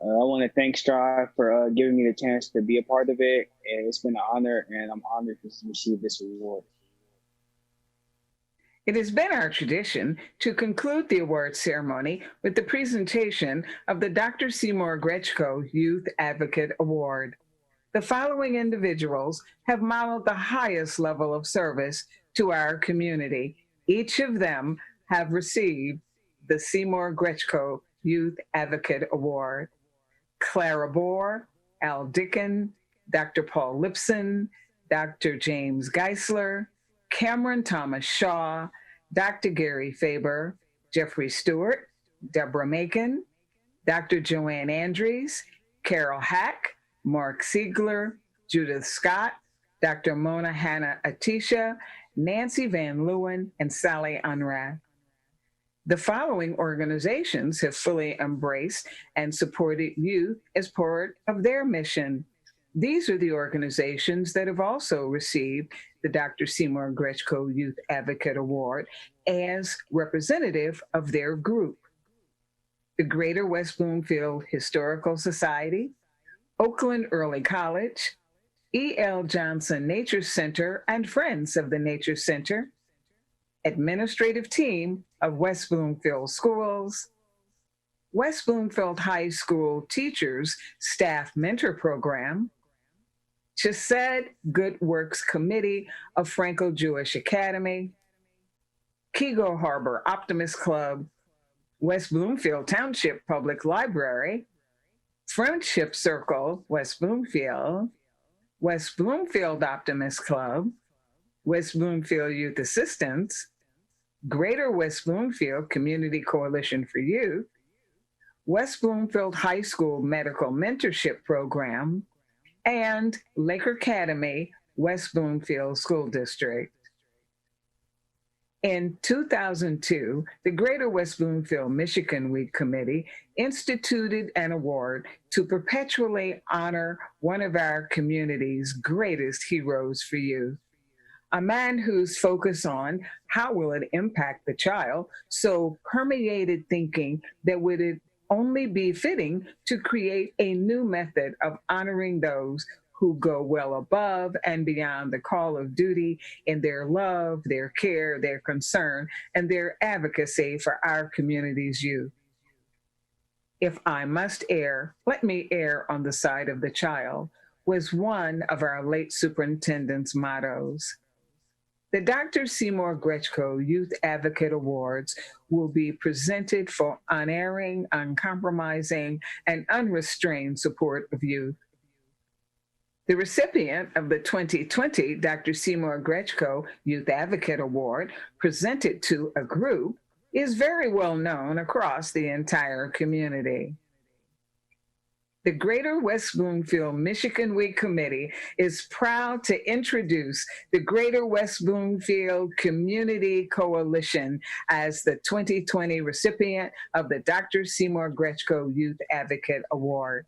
I want to thank Strive for giving me the chance to be a part of it. And it's been an honor, and I'm honored to receive this award. It has been our tradition to conclude the award ceremony with the presentation of the Dr. Seymour Grechko Youth Advocate Award. The following individuals have modeled the highest level of service to our community. Each of them have received the Seymour Grechko Youth Advocate Award. Clara Bohr, Al Dickin, Dr. Paul Lipson, Dr. James Geisler, Cameron Thomas Shaw, Dr. Gary Faber, Jeffrey Stewart, Deborah Macon, Dr. Joanne Andrews, Carol Hack, Mark Siegler, Judith Scott, Dr. Mona Hanna Atisha, Nancy Van Leeuwen, and Sally Unrath. The following organizations have fully embraced and supported youth as part of their mission. These are the organizations that have also received the Dr. Seymour Grechko Youth Advocate Award as representative of their group. The Greater West Bloomfield Historical Society, Oakland Early College, E.L. Johnson Nature Center and Friends of the Nature Center, Administrative Team of West Bloomfield Schools, West Bloomfield High School Teachers Staff Mentor Program, Chesed Good Works Committee of Franco Jewish Academy, Kego Harbor Optimist Club, West Bloomfield Township Public Library, Friendship Circle West Bloomfield, West Bloomfield Optimist Club, West Bloomfield Youth Assistance, Greater West Bloomfield Community Coalition for Youth, West Bloomfield High School Medical Mentorship Program, and Laker Academy West Bloomfield School District. In 2002, the Greater West Bloomfield Michigan Week Committee instituted an award to perpetually honor one of our community's greatest heroes for youth. A man whose focus on how will it impact the child so permeated thinking that would it only be fitting to create a new method of honoring those who go well above and beyond the call of duty in their love, their care, their concern, and their advocacy for our community's youth. If I must err, let me err on the side of the child, was one of our late superintendent's mottos. The Dr. Seymour Grechko Youth Advocate Awards will be presented for unerring, uncompromising, and unrestrained support of youth. The recipient of the 2020 Dr. Seymour Grechko Youth Advocate Award, presented to a group, is very well known across the entire community. The Greater West Bloomfield Michigan Week Committee is proud to introduce the Greater West Bloomfield Community Coalition as the 2020 recipient of the Dr. Seymour Grechko Youth Advocate Award.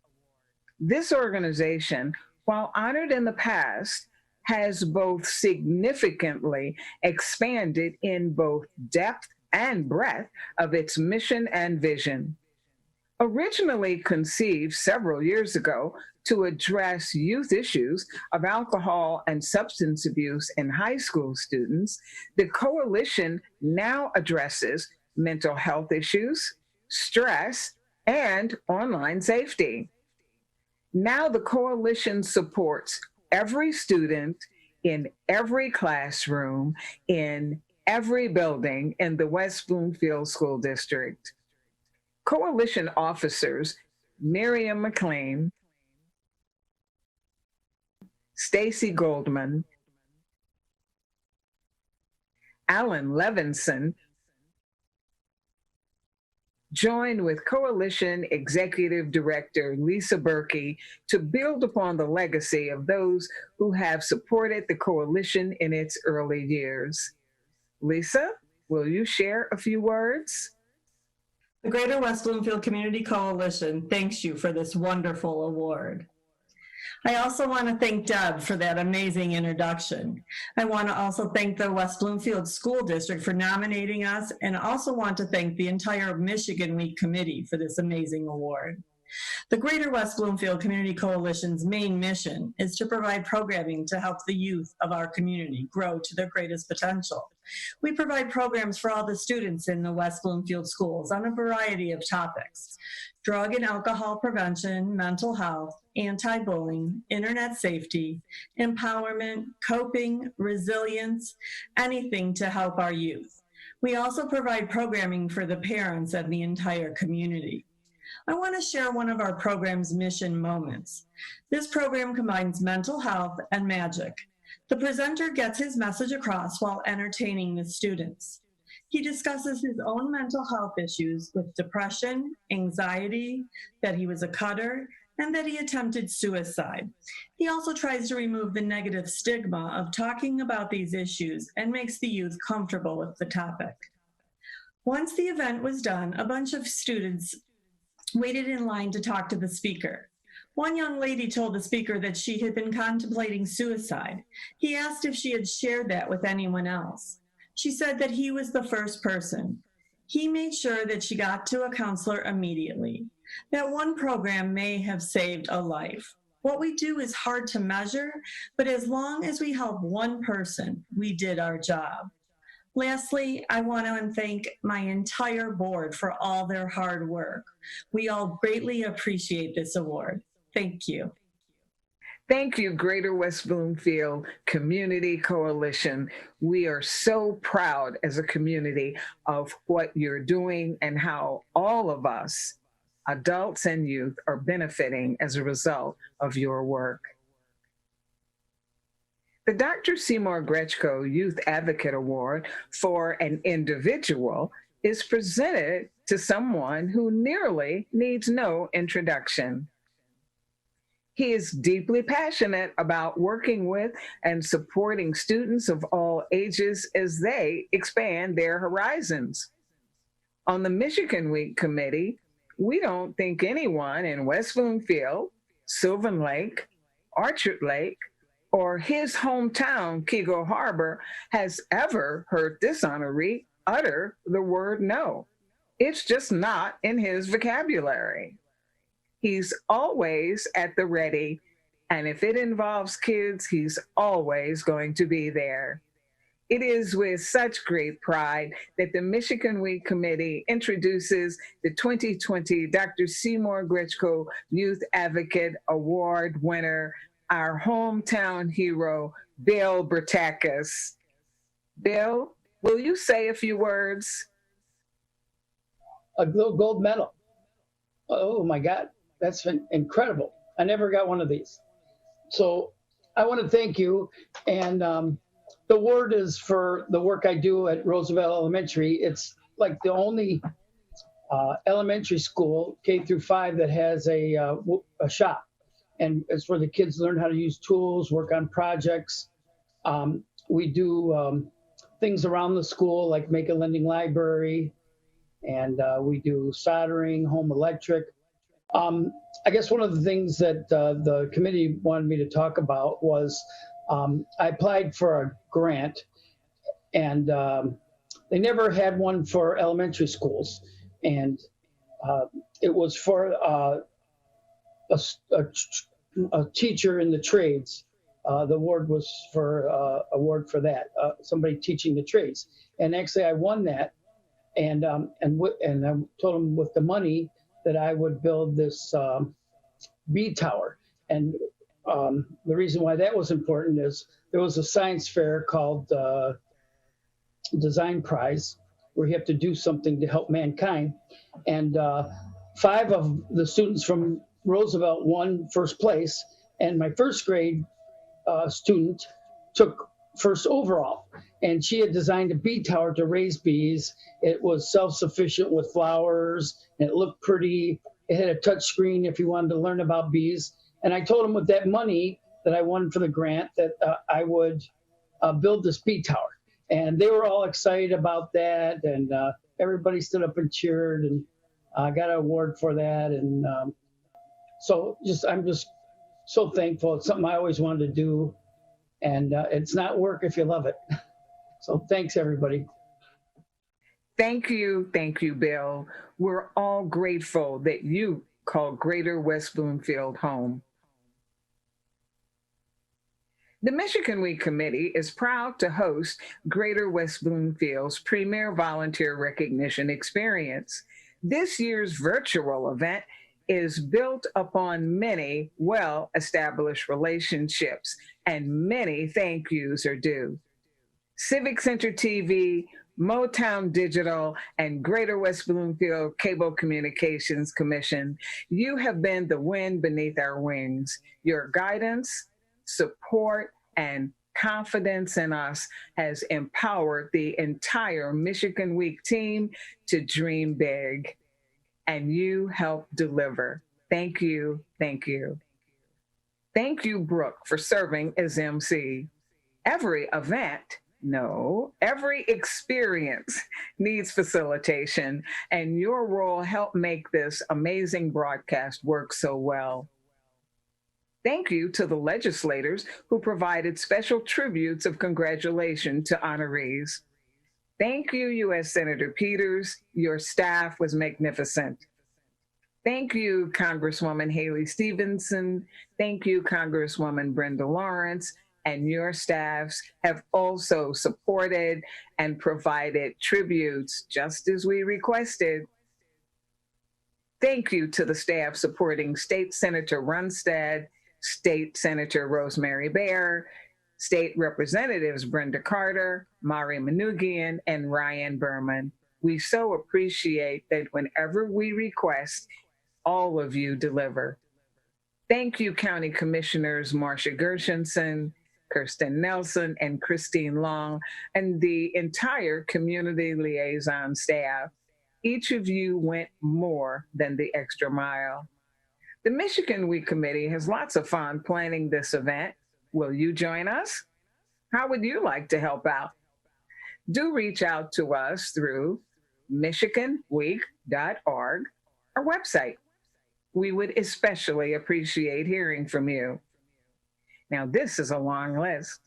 This organization, while honored in the past, has both significantly expanded in both depth and breadth of its mission and vision. Originally conceived several years ago to address youth issues of alcohol and substance abuse in high school students, the coalition now addresses mental health issues, stress, and online safety. Now the coalition supports every student in every classroom, in every building in the West Bloomfield School District. Coalition officers Miriam McLean, Stacy Goldman, Alan Levinson, joined with Coalition Executive Director Lisa Berkey to build upon the legacy of those who have supported the coalition in its early years. Lisa, will you share a few words? The Greater West Bloomfield Community Coalition thanks you for this wonderful award. I also want to thank Deb for that amazing introduction. I want to also thank the West Bloomfield School District for nominating us, and also want to thank the entire Michigan Week Committee for this amazing award. The Greater West Bloomfield Community Coalition's main mission is to provide programming to help the youth of our community grow to their greatest potential. We provide programs for all the students in the West Bloomfield schools on a variety of topics: drug and alcohol prevention, mental health, anti-bullying, internet safety, empowerment, coping, resilience, anything to help our youth. We also provide programming for the parents and the entire community. I want to share one of our program's mission moments. This program combines mental health and magic. The presenter gets his message across while entertaining the students. He discusses his own mental health issues with depression, anxiety, that he was a cutter, and that he attempted suicide. He also tries to remove the negative stigma of talking about these issues and makes the youth comfortable with the topic. Once the event was done, a bunch of students waited in line to talk to the speaker. One young lady told the speaker that she had been contemplating suicide. He asked if she had shared that with anyone else. She said that he was the first person. He made sure that she got to a counselor immediately. That one program may have saved a life. What we do is hard to measure, but as long as we help one person, we did our job. Lastly, I want to thank my entire board for all their hard work. We all greatly appreciate this award. Thank you. Thank you, Greater West Bloomfield Community Coalition. We are so proud as a community of what you're doing and how all of us, adults and youth, are benefiting as a result of your work. The Dr. Seymour Grechko Youth Advocate Award for an individual is presented to someone who nearly needs no introduction. He is deeply passionate about working with and supporting students of all ages as they expand their horizons. On the Michigan Week Committee, we don't think anyone in West Bloomfield, Sylvan Lake, Orchard Lake, or his hometown, Keego Harbor, has ever heard this honoree utter the word no. It's just not in his vocabulary. He's always at the ready, and if it involves kids, he's always going to be there. It is with such great pride that the Michigan Week Committee introduces the 2020 Dr. Seymour Grechko Youth Advocate Award winner, our hometown hero, Bill Bertakis. Bill, will you say a few words? A gold medal. Oh my God, that's been incredible. I never got one of these. So I want to thank you. And the award is for the work I do at Roosevelt Elementary. It's like the only elementary school, K through 5, that has a shop. And it's where the kids learn how to use tools, work on projects. We do things around the school, like make a lending library, and we do soldering, home electric. I guess one of the things that the committee wanted me to talk about was I applied for a grant, and they never had one for elementary schools. And it was for a teacher in the trades. The award was for award for that, somebody teaching the trades. And actually, I won that, and I told them with the money that I would build this bee tower. And the reason why that was important is there was a science fair called Design Prize, where you have to do something to help mankind. And 5 of the students from Roosevelt won first place, and my first grade student took first overall. And she had designed a bee tower to raise bees. It was self-sufficient with flowers, and it looked pretty. It had a touch screen if you wanted to learn about bees. And I told them with that money that I won for the grant that I would build this bee tower. And they were all excited about that, and everybody stood up and cheered, and I got an award for that. And so I'm just so thankful. It's something I always wanted to do, and it's not work if you love it. So thanks, everybody. Thank you, Bill. We're all grateful that you call Greater West Bloomfield home. The Michigan Week Committee is proud to host Greater West Bloomfield's premier volunteer recognition experience. This year's virtual event is built upon many well-established relationships, and many thank yous are due. Civic Center TV, Motown Digital, and Greater West Bloomfield Cable Communications Commission, you have been the wind beneath our wings. Your guidance, support, and confidence in us has empowered the entire Michigan Week team to dream big. And you help deliver. Thank you, thank you. Thank you, Brooke, for serving as MC. Every event, no, every experience needs facilitation, and your role helped make this amazing broadcast work so well. Thank you to the legislators who provided special tributes of congratulations to honorees. Thank you, U.S. Senator Peters. Your staff was magnificent. Thank you, Congresswoman Haley Stevenson. Thank you, Congresswoman Brenda Lawrence. And your staffs have also supported and provided tributes just as we requested. Thank you to the staff supporting State Senator Runstead, State Senator Rosemary Baer, State Representatives Brenda Carter, Mari Manoogian, and Ryan Berman. We so appreciate that whenever we request, all of you deliver. Thank you, County Commissioners Marcia Gershenson, Kirsten Nelson, and Christine Long, and the entire community liaison staff. Each of you went more than the extra mile. The Michigan Week Committee has lots of fun planning this event. Will you join us? How would you like to help out? Do reach out to us through michiganweek.org, our website. We would especially appreciate hearing from you. Now, this is a long list.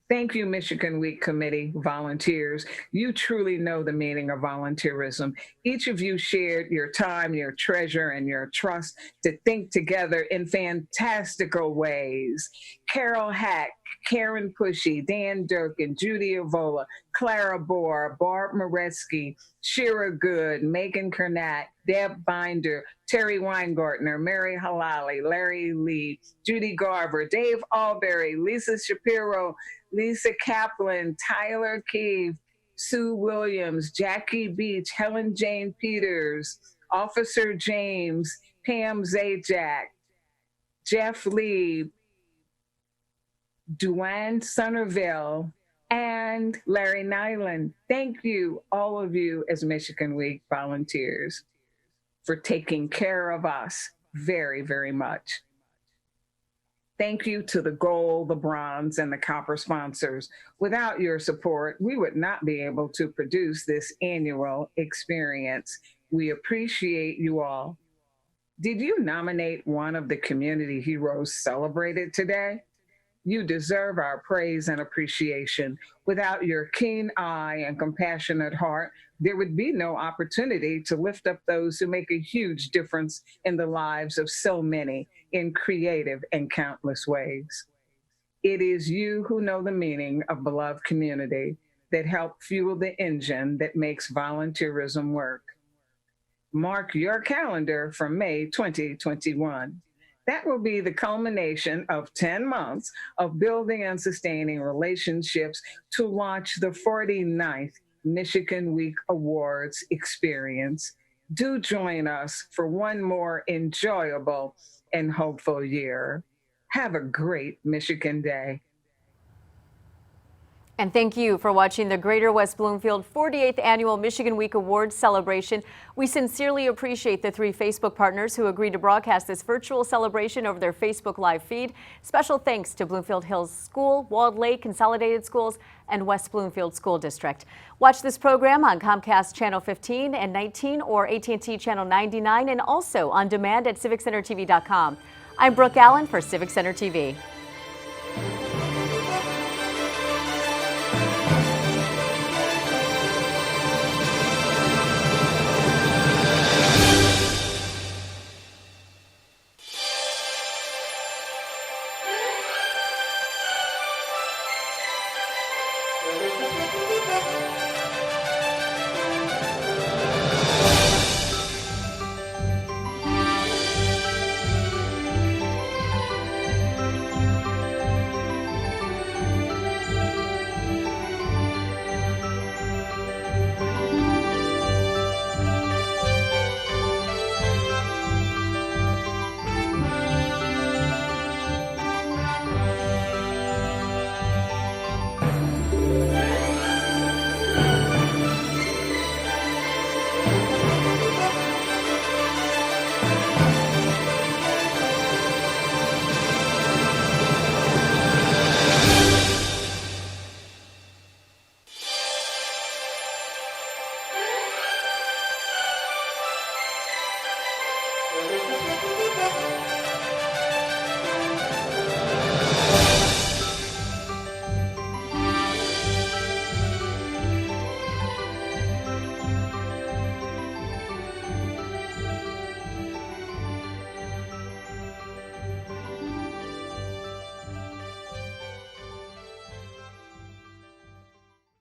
Thank you, Michigan Week Committee volunteers. You truly know the meaning of volunteerism. Each of you shared your time, your treasure, and your trust to think together in fantastical ways. Carol Hack, Karen Pushy, Dan Durkin, Judy Avola, Clara Bohr, Barb Moretzky, Shira Good, Megan Kernat, Deb Binder, Terry Weingartner, Mary Halali, Larry Lee, Judy Garver, Dave Alberry, Lisa Shapiro, Lisa Kaplan, Tyler Keefe, Sue Williams, Jackie Beach, Helen Jane Peters, Officer James, Pam Zajac, Jeff Lee, Duane Somerville, and Larry Nyland. Thank you, all of you as Michigan Week volunteers, for taking care of us very, very much. Thank you to the gold, the bronze, and the copper sponsors. Without your support, we would not be able to produce this annual experience. We appreciate you all. Did you nominate one of the community heroes celebrated today? You deserve our praise and appreciation. Without your keen eye and compassionate heart, there would be no opportunity to lift up those who make a huge difference in the lives of so many in creative and countless ways. It is you who know the meaning of beloved community that help fuel the engine that makes volunteerism work. Mark your calendar for May 2021. That will be the culmination of 10 months of building and sustaining relationships to launch the 49th Michigan Week Awards experience. Do join us for one more enjoyable and hopeful year. Have a great Michigan Day. And thank you for watching the Greater West Bloomfield 48th Annual Michigan Week Awards celebration. We sincerely appreciate the 3 Facebook partners who agreed to broadcast this virtual celebration over their Facebook Live feed. Special thanks to Bloomfield Hills School, Walled Lake Consolidated Schools, and West Bloomfield School District. Watch this program on Comcast Channel 15 and 19 or AT&T Channel 99 and also on demand at civiccentertv.com. I'm Brooke Allen for Civic Center TV.